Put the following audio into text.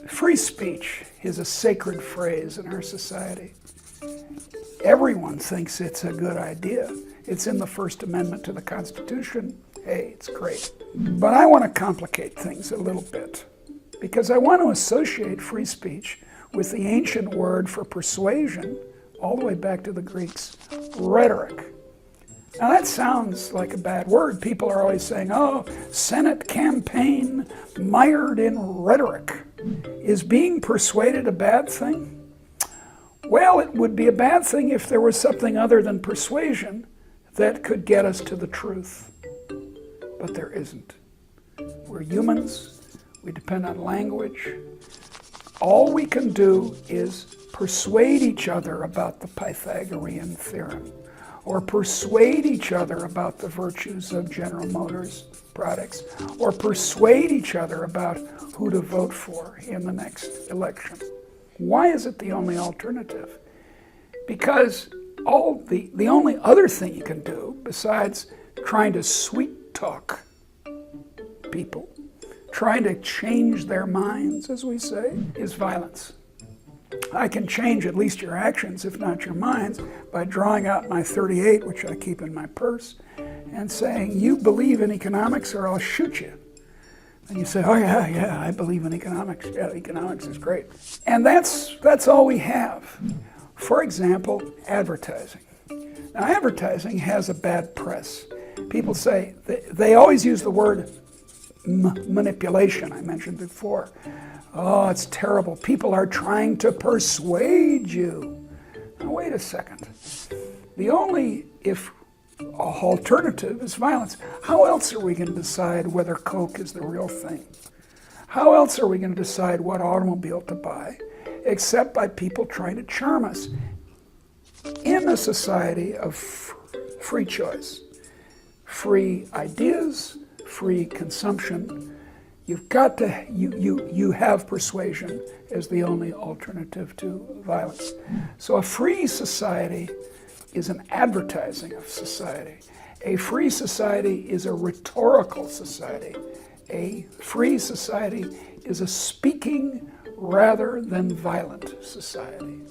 Free speech is a sacred phrase in our society. Everyone thinks it's a good idea. It's in the First Amendment to the Constitution. Hey, it's great. But I want to complicate things a little bit because I want to associate free speech with the ancient word for persuasion, all the way back to the Greeks, rhetoric. Now that sounds like a bad word. People are always saying, oh, Senate campaign mired in rhetoric. Is being persuaded a bad thing? Well, it would be a bad thing if there was something other than persuasion that could get us to the truth. But there isn't. We're humans. We depend on language. All we can do is persuade each other about the Pythagorean theorem, or persuade each other about the virtues of General Motors products, or persuade each other about who to vote for in the next election. Why is it the only alternative? Because the only other thing you can do, besides trying to sweet talk people, trying to change their minds, as we say, is violence. I can change at least your actions, if not your minds, by drawing out my .38, which I keep in my purse, and saying, you believe in economics or I'll shoot you. And you say, oh yeah, I believe in economics. Yeah, economics is great. And that's all we have. For example, advertising. Now, advertising has a bad press. People say, they always use the word manipulation, I mentioned before. Oh, it's terrible. People are trying to persuade you. Now, wait a second. The only alternative is violence. How else are we going to decide whether Coke is the real thing? How else are we going to decide what automobile to buy except by people trying to charm us? In a society of free choice, free ideas, free consumption, you've got to, you have persuasion as the only alternative to violence. So a free society is an advertising of society. A free society is a rhetorical society. A free society is a speaking rather than violent society.